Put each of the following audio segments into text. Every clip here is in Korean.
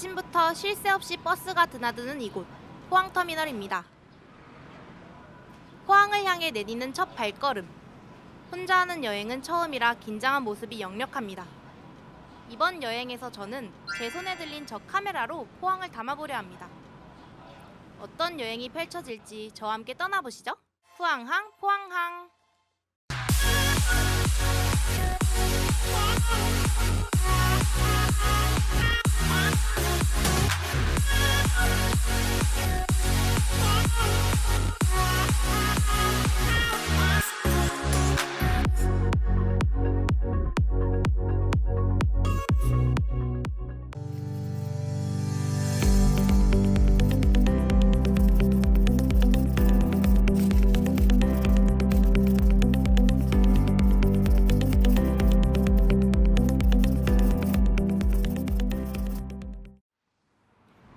아침부터 쉴 새 없이 버스가 드나드는 이곳, 포항터미널입니다. 포항을 향해 내디는 첫 발걸음. 혼자 하는 여행은 처음이라 긴장한 모습이 역력합니다. 이번 여행에서 저는 제 손에 들린 저 카메라로 포항을 담아보려 합니다. 어떤 여행이 펼쳐질지 저와 함께 떠나보시죠. 포항항, 포항항.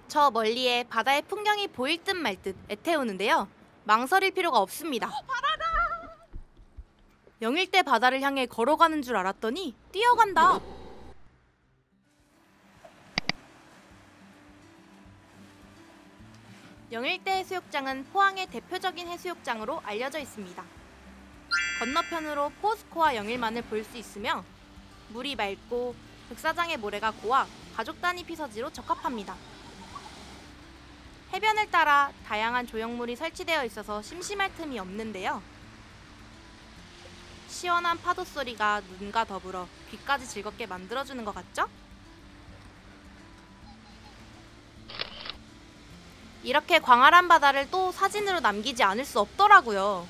저 멀리에 바다의 풍경이 보일 듯 말 듯 애태우는데요. 망설일 필요가 없습니다. 바다다! 영일대 바다를 향해 걸어가는 줄 알았더니 뛰어간다. 영일대 해수욕장은 포항의 대표적인 해수욕장으로 알려져 있습니다. 건너편으로 포스코와 영일만을 볼 수 있으며 물이 맑고 백사장의 모래가 고와 가족 단위 피서지로 적합합니다. 해변을 따라 다양한 조형물이 설치되어 있어서 심심할 틈이 없는데요. 시원한 파도 소리가 눈과 더불어 귀까지 즐겁게 만들어주는 것 같죠? 이렇게 광활한 바다를 또 사진으로 남기지 않을 수 없더라고요.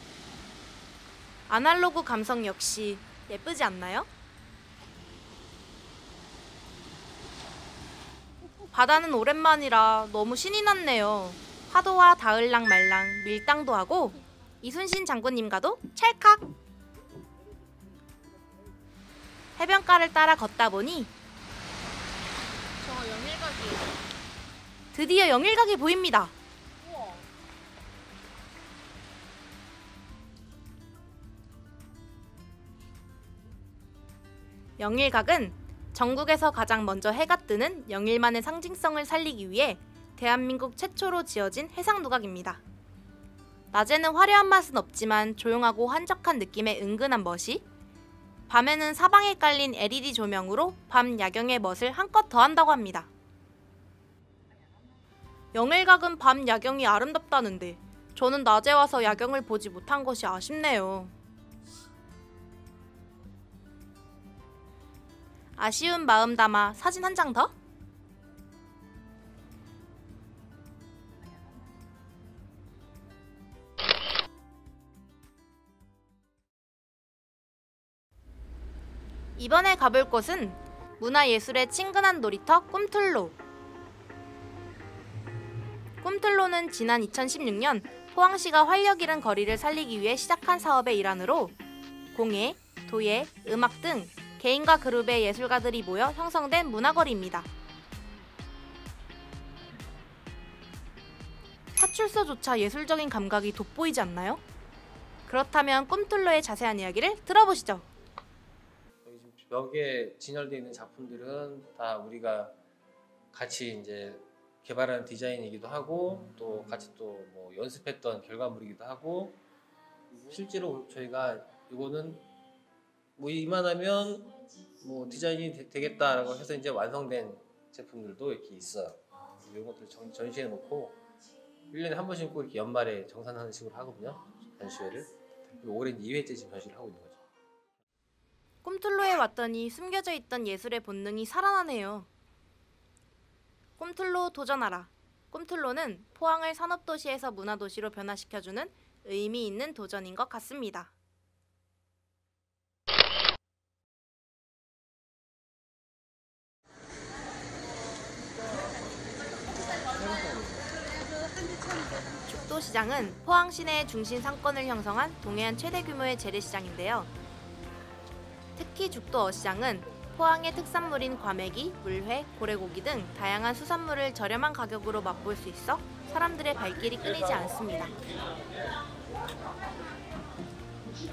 아날로그 감성 역시 예쁘지 않나요? 바다는 오랜만이라 너무 신이 났네요. 파도와 닿을랑 말랑 밀당도 하고 이순신 장군님과도 찰칵! 해변가를 따라 걷다 보니 저 영일각이에요. 드디어 영일각이 보입니다. 우와. 영일각은 전국에서 가장 먼저 해가 뜨는 영일만의 상징성을 살리기 위해 대한민국 최초로 지어진 해상누각입니다. 낮에는 화려한 맛은 없지만 조용하고 한적한 느낌의 은근한 멋이, 밤에는 사방에 깔린 LED 조명으로 밤 야경의 멋을 한껏 더한다고 합니다. 영일각은 밤 야경이 아름답다는데 저는 낮에 와서 야경을 보지 못한 것이 아쉽네요. 아쉬운 마음 담아 사진 한 장 더? 이번에 가볼 곳은 문화예술의 친근한 놀이터 꿈틀로. 꿈틀로는 지난 2016년 포항시가 활력 잃은 거리를 살리기 위해 시작한 사업의 일환으로 공예, 도예, 음악 등 개인과 그룹의 예술가들이 모여 형성된 문화거리입니다. 파출소조차 예술적인 감각이 돋보이지 않나요? 그렇다면 꿈틀로의 자세한 이야기를 들어보시죠. 여기 지금 벽에 진열되어 있는 작품들은 다 우리가 같이 이제 개발한 디자인이기도 하고 또 같이 또 뭐 연습했던 결과물이기도 하고, 실제로 저희가 이거는 뭐 이만하면 뭐 디자인이 되겠다라고 해서 이제 완성된 제품들도 이렇게 있어요. 이런 것들 전시해 놓고 1년에 한 번씩 꼭 이렇게 연말에 정산하는 식으로 하거든요. 전시회를. 올해 2회째 지금 전시를 하고 있는 거죠. 꿈틀로에 왔더니 숨겨져 있던 예술의 본능이 살아나네요. 꿈틀로 도전하라. 꿈틀로는 포항을 산업도시에서 문화도시로 변화시켜주는 의미 있는 도전인 것 같습니다. 죽도시장은 포항 시내의 중심 상권을 형성한 동해안 최대 규모의 재래시장인데요. 특히 죽도 어시장은 포항의 특산물인 과메기, 물회, 고래고기 등 다양한 수산물을 저렴한 가격으로 맛볼 수 있어 사람들의 발길이 끊이지 않습니다.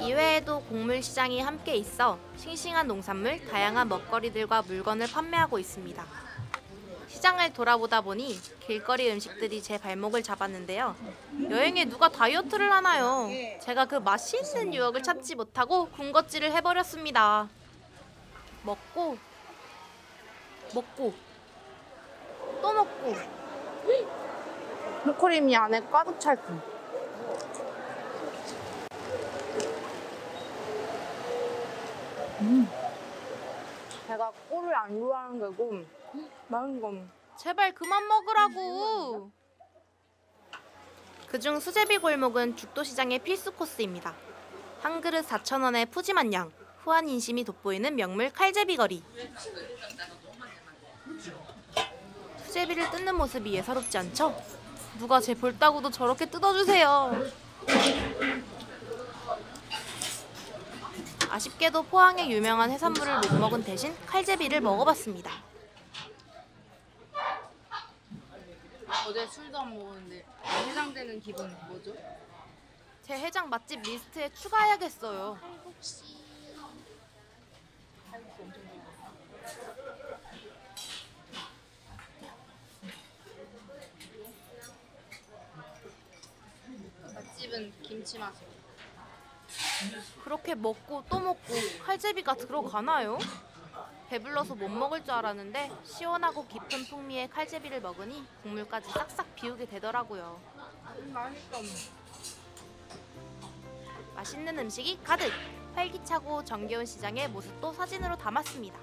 이외에도 곡물시장이 함께 있어 싱싱한 농산물, 다양한 먹거리들과 물건을 판매하고 있습니다. 시장을 돌아보다 보니 길거리 음식들이 제 발목을 잡았는데요. 여행에 누가 다이어트를 하나요? 제가 그 맛있는 유혹을 참지 못하고 군것질을 해버렸습니다. 먹고 또 먹고. 휘크림이 안에 가득 찰끔. 제가 꿀을 안 좋아하는 거고 맛있는 거. 제발 그만 먹으라고. 그중 수제비 골목은 죽도시장의 필수 코스입니다. 한 그릇 4,000원의 푸짐한 양, 후한 인심이 돋보이는 명물 칼제비 거리. 수제비를 뜯는 모습이 예사롭지 않죠? 누가 제 볼따구도 저렇게 뜯어주세요. 아쉽게도 포항의 유명한 해산물을 못 먹은 대신 칼제비를 먹어봤습니다. 어제 술도 안 먹었는데 해장되는 기분 뭐죠? 제 해장 맛집 리스트에 추가해야겠어요. 맛집은 김치 맛이요. 그렇게 먹고 또 먹고 칼제비가 들어가나요? 배불러서 못 먹을 줄 알았는데 시원하고 깊은 풍미의 칼제비를 먹으니 국물까지 싹싹 비우게 되더라고요. 맛있어. 맛있는 음식이 가득! 활기차고 정겨운 시장의 모습도 사진으로 담았습니다.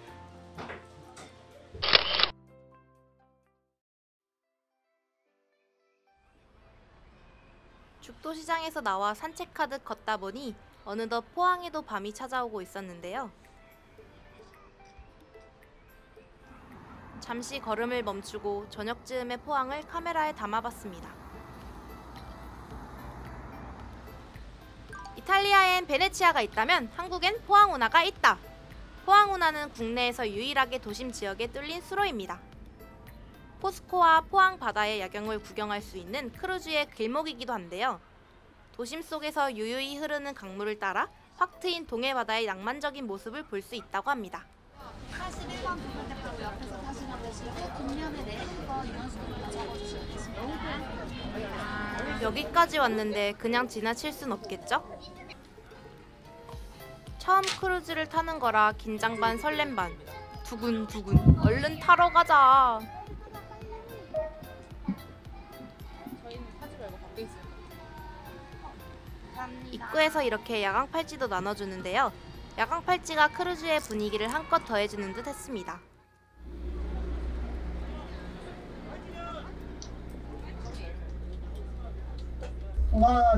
죽도시장에서 나와 산책하듯 걷다 보니 어느덧 포항에도 밤이 찾아오고 있었는데요. 잠시 걸음을 멈추고 저녁쯤의 포항을 카메라에 담아봤습니다. 이탈리아엔 베네치아가 있다면 한국엔 포항 운하가 있다. 포항 운하는 국내에서 유일하게 도심 지역에 뚫린 수로입니다. 포스코와 포항 바다의 야경을 구경할 수 있는 크루즈의 길목이기도 한데요. 도심 속에서 유유히 흐르는 강물을 따라 확 트인 동해 바다의 낭만적인 모습을 볼 수 있다고 합니다. 81번 부분대로 옆에서 타시면 되시고 뒷면에 내리는 거 이런 식으로 적어주시면 되십니다. 여기까지 왔는데 그냥 지나칠 순 없겠죠? 처음 크루즈를 타는 거라 긴장 반 설렘 반. 두근두근. 얼른 타러 가자. 저희는 타지 말고 밖에 있어요. 감사합니다. 입구에서 이렇게 야광 팔찌도 나눠주는데요. 야광 팔찌가 크루즈의 분위기를 한껏 더해주는 듯 했습니다.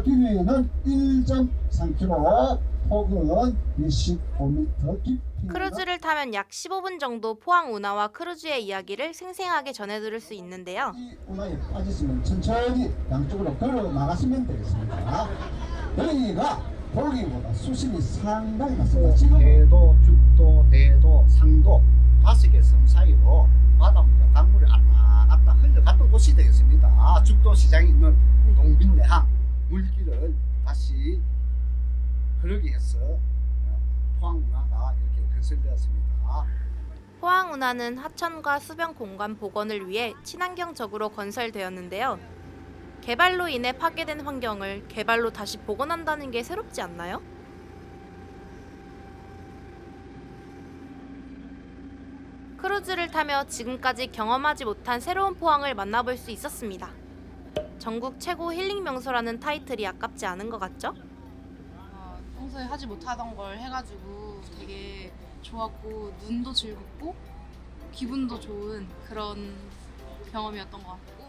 길이는 1.3km, 폭은 25m 깊이. 크루즈를 타면 약 15분 정도 포항 운하와 크루즈의 이야기를 생생하게 전해들을 수 있는데요. 이 운하에 빠졌으면 천천히 양쪽으로 걸어 나가시면 되겠습니다. 여기가 보기보다 수심이 상당히 낮습니다. 지금 대도, 죽도, 대도, 상도 5개 섬 사이로 바닷물과 강물이 왔다 갔다 흘러갔던 곳이 되겠습니다. 죽도 시장에 있는 동빈내항 물길을 다시 흐르게 해서 포항 운하가 이렇게 건설되었습니다. 포항 운하는 하천과 수변 공간 복원을 위해 친환경적으로 건설되었는데요. 개발로 인해 파괴된 환경을 개발로 다시 복원한다는 게 새롭지 않나요? 크루즈를 타며 지금까지 경험하지 못한 새로운 포항을 만나볼 수 있었습니다. 전국 최고 힐링 명소라는 타이틀이 아깝지 않은 것 같죠? 평소에 하지 못하던 걸 해가지고 되게 좋았고 눈도 즐겁고 기분도 좋은 그런 경험이었던 것 같고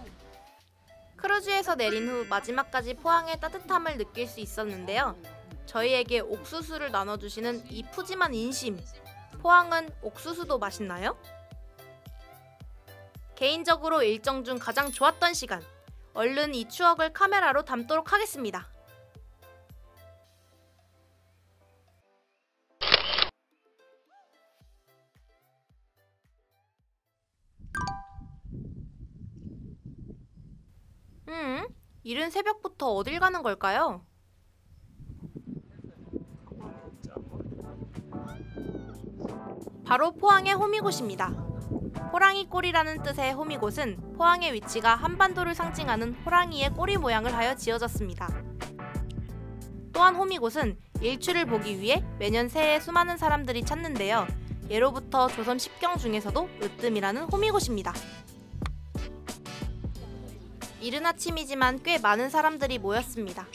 크루즈에서 내린 후 마지막까지 포항의 따뜻함을 느낄 수 있었는데요. 저희에게 옥수수를 나눠주시는 이 푸짐한 인심. 포항은 옥수수도 맛있나요? 개인적으로 일정 중 가장 좋았던 시간. 얼른 이 추억을 카메라로 담도록 하겠습니다. 이른 새벽부터 어딜 가는 걸까요? 바로 포항의 호미곶입니다. 호랑이 꼬리라는 뜻의 호미곶은 포항의 위치가 한반도를 상징하는 호랑이의 꼬리 모양을 하여 지어졌습니다. 또한 호미곶은 일출을 보기 위해 매년 새해 수많은 사람들이 찾는데요. 예로부터 조선 십경 중에서도 으뜸이라는 호미곶입니다. 이른 아침이지만 꽤 많은 사람들이 모였습니다.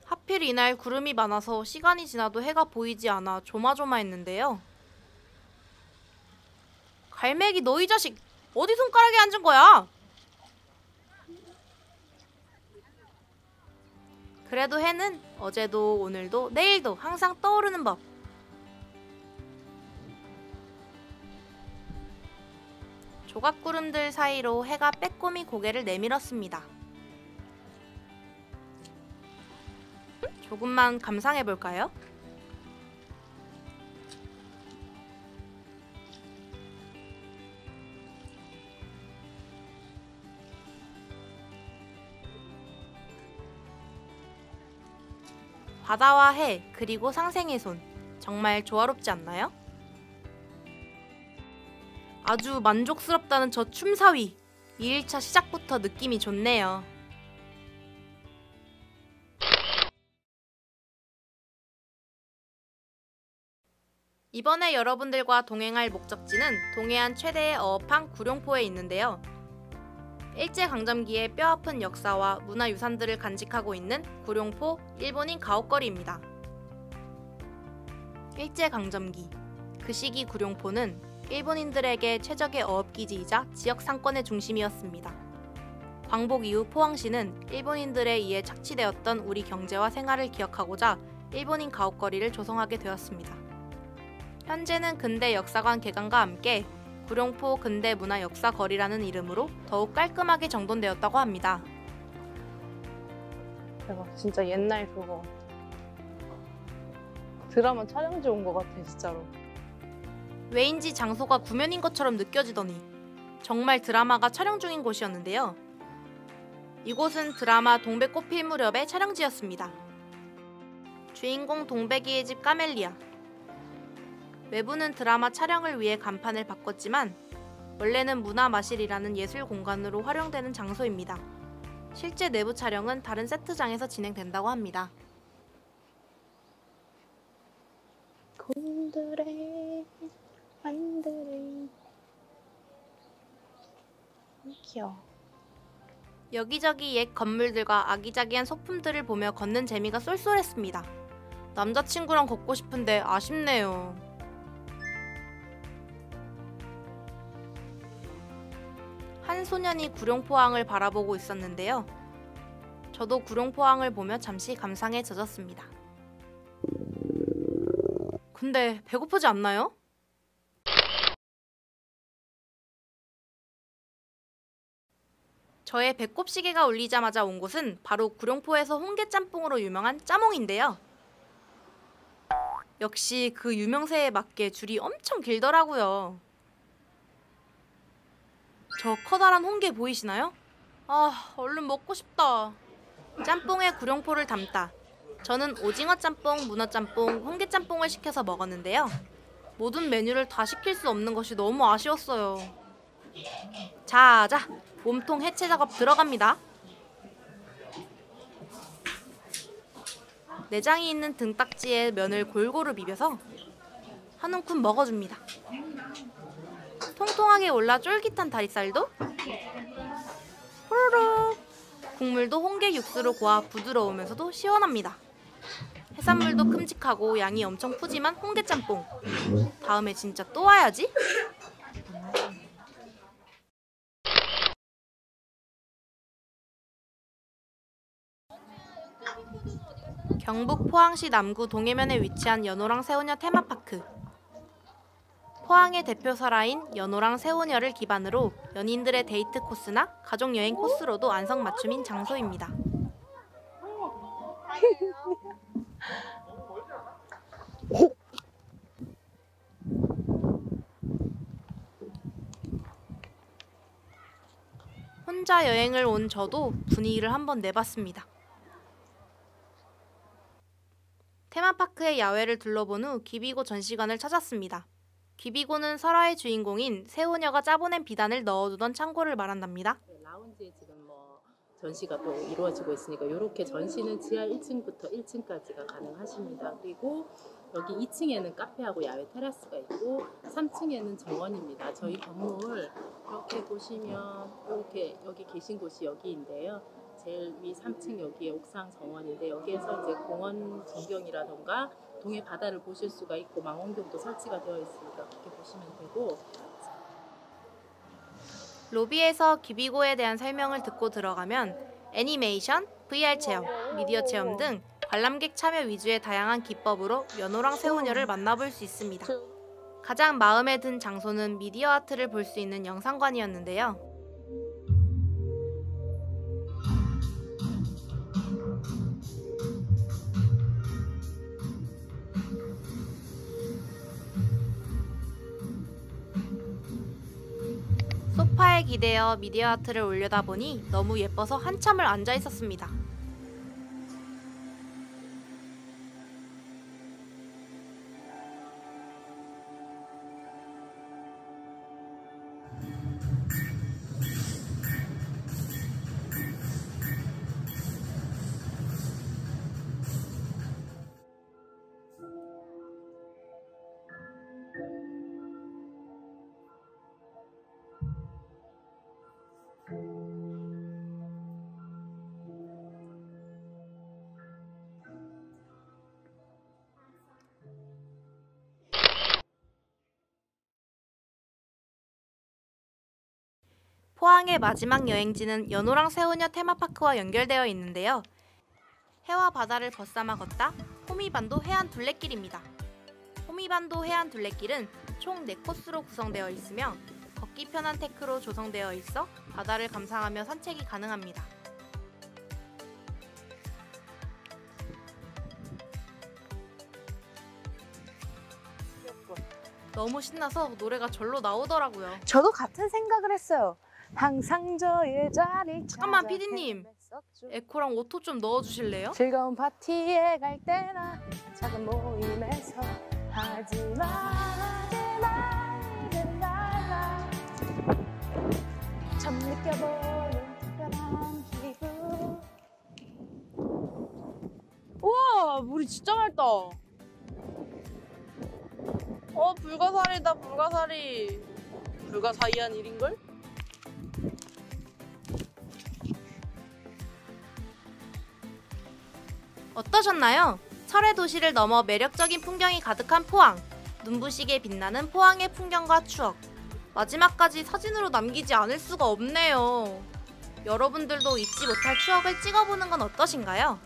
하필 이날 구름이 많아서 시간이 지나도 해가 보이지 않아 조마조마했는데요. 갈매기 너 이 자식 어디 손가락에 앉은 거야? 그래도 해는 어제도 오늘도 내일도 항상 떠오르는 법. 조각구름들 사이로 해가 빼꼼히 고개를 내밀었습니다. 조금만 감상해볼까요? 바다와 해, 그리고 상생의 손. 정말 조화롭지 않나요? 아주 만족스럽다는 저 춤사위. 2일차 시작부터 느낌이 좋네요. 이번에 여러분들과 동행할 목적지는 동해안 최대의 어업항 구룡포에 있는데요. 일제강점기의 뼈아픈 역사와 문화유산들을 간직하고 있는 구룡포 일본인 가옥거리입니다. 일제강점기, 그 시기 구룡포는 일본인들에게 최적의 어업기지이자 지역 상권의 중심이었습니다. 광복 이후 포항시는 일본인들에 의해 착취되었던 우리 경제와 생활을 기억하고자 일본인 가옥거리를 조성하게 되었습니다. 현재는 근대 역사관 개관과 함께 구룡포 근대문화역사거리라는 이름으로 더욱 깔끔하게 정돈되었다고 합니다. 대박, 진짜 옛날 그거 드라마 촬영지 온 것 같아, 진짜로. 왜인지 장소가 구면인 것처럼 느껴지더니 정말 드라마가 촬영 중인 곳이었는데요. 이곳은 드라마 동백 꽃필 무렵의 촬영지였습니다. 주인공 동백이의 집 까멜리아. 외부는 드라마 촬영을 위해 간판을 바꿨지만 원래는 문화마실이라는 예술 공간으로 활용되는 장소입니다. 실제 내부 촬영은 다른 세트장에서 진행된다고 합니다. 곤드레 안드레 귀여워. 여기저기 옛 건물들과 아기자기한 소품들을 보며 걷는 재미가 쏠쏠했습니다. 남자친구랑 걷고 싶은데 아쉽네요. 한 소년이 구룡포항을 바라보고 있었는데요. 저도 구룡포항을 보며 잠시 감상에 젖었습니다. 근데 배고프지 않나요? 저의 배꼽시계가 울리자마자 온 곳은 바로 구룡포에서 홍게짬뽕으로 유명한 짜몽인데요. 역시 그 유명세에 맞게 줄이 엄청 길더라고요. 저 커다란 홍게 보이시나요? 아, 얼른 먹고 싶다. 짬뽕에 구룡포를 담다. 저는 오징어 짬뽕, 문어 짬뽕, 홍게 짬뽕을 시켜서 먹었는데요. 모든 메뉴를 다 시킬 수 없는 것이 너무 아쉬웠어요. 자자, 몸통 해체 작업 들어갑니다. 내장이 있는 등딱지에 면을 골고루 비벼서 한 움큼 먹어줍니다. 통통하게 올라 쫄깃한 다리살도 호로록. 국물도 홍게 육수로 고아 부드러우면서도 시원합니다. 해산물도 큼직하고 양이 엄청 푸짐한 홍게짬뽕. 다음에 진짜 또 와야지. 경북 포항시 남구 동해면에 위치한 연호랑 새우녀 테마파크. 포항의 대표 설화인 연호랑 새우녀를 기반으로 연인들의 데이트 코스나 가족여행 코스로도 안성맞춤인 장소입니다. 혼자 여행을 온 저도 분위기를 한번 내봤습니다. 테마파크의 야외를 둘러본 후 기비고 전시관을 찾았습니다. 귀비고는 설화의 주인공인 세우녀가 짜보낸 비단을 넣어두던 창고를 말한답니다. 라운지에 지금 뭐 전시가 또 이루어지고 있으니까 이렇게 전시는 지하 1층부터 1층까지가 가능하십니다. 그리고 여기 2층에는 카페하고 야외 테라스가 있고 3층에는 정원입니다. 저희 건물 이렇게 보시면 이렇게 여기 계신 곳이 여기인데요. 제일 위 3층 여기에 옥상 정원인데 여기에서 이제 공원 전경이라던가 동해 바다를 보실 수가 있고 망원경도 설치가 되어 있으니까 그렇게 보시면 되고 로비에서 귀비고에 대한 설명을 듣고 들어가면 애니메이션, VR 체험, 미디어 체험 등 관람객 참여 위주의 다양한 기법으로 연호랑 세우녀를 만나볼 수 있습니다. 가장 마음에 든 장소는 미디어 아트를 볼 수 있는 영상관이었는데요. 소파에 기대어 미디어 아트를 올려다 보니 너무 예뻐서 한참을 앉아 있었습니다. 포항의 마지막 여행지는 연호랑 세우녀 테마파크와 연결되어 있는데요. 해와 바다를 벗삼아 걷다 호미반도 해안 둘레길입니다. 호미반도 해안 둘레길은 총 4코스로 구성되어 있으며 걷기 편한 테크로 조성되어 있어 바다를 감상하며 산책이 가능합니다. 너무 신나서 노래가 절로 나오더라고요. 저도 같은 생각을 했어요. 항상 저의 자리 잠깐만 피디님, 에코랑 오토 좀 넣어주실래요? 즐거운 파티에 갈 때나 작은 모임에서 하지만 말은 달라 처음 느껴보는 특별한 기분. 우와, 물이 진짜 맑다. 불가사리다, 불가사리. 불가사의한 일인걸? 어떠셨나요? 철의 도시를 넘어 매력적인 풍경이 가득한 포항. 눈부시게 빛나는 포항의 풍경과 추억. 마지막까지 사진으로 남기지 않을 수가 없네요. 여러분들도 잊지 못할 추억을 찍어보는 건 어떠신가요?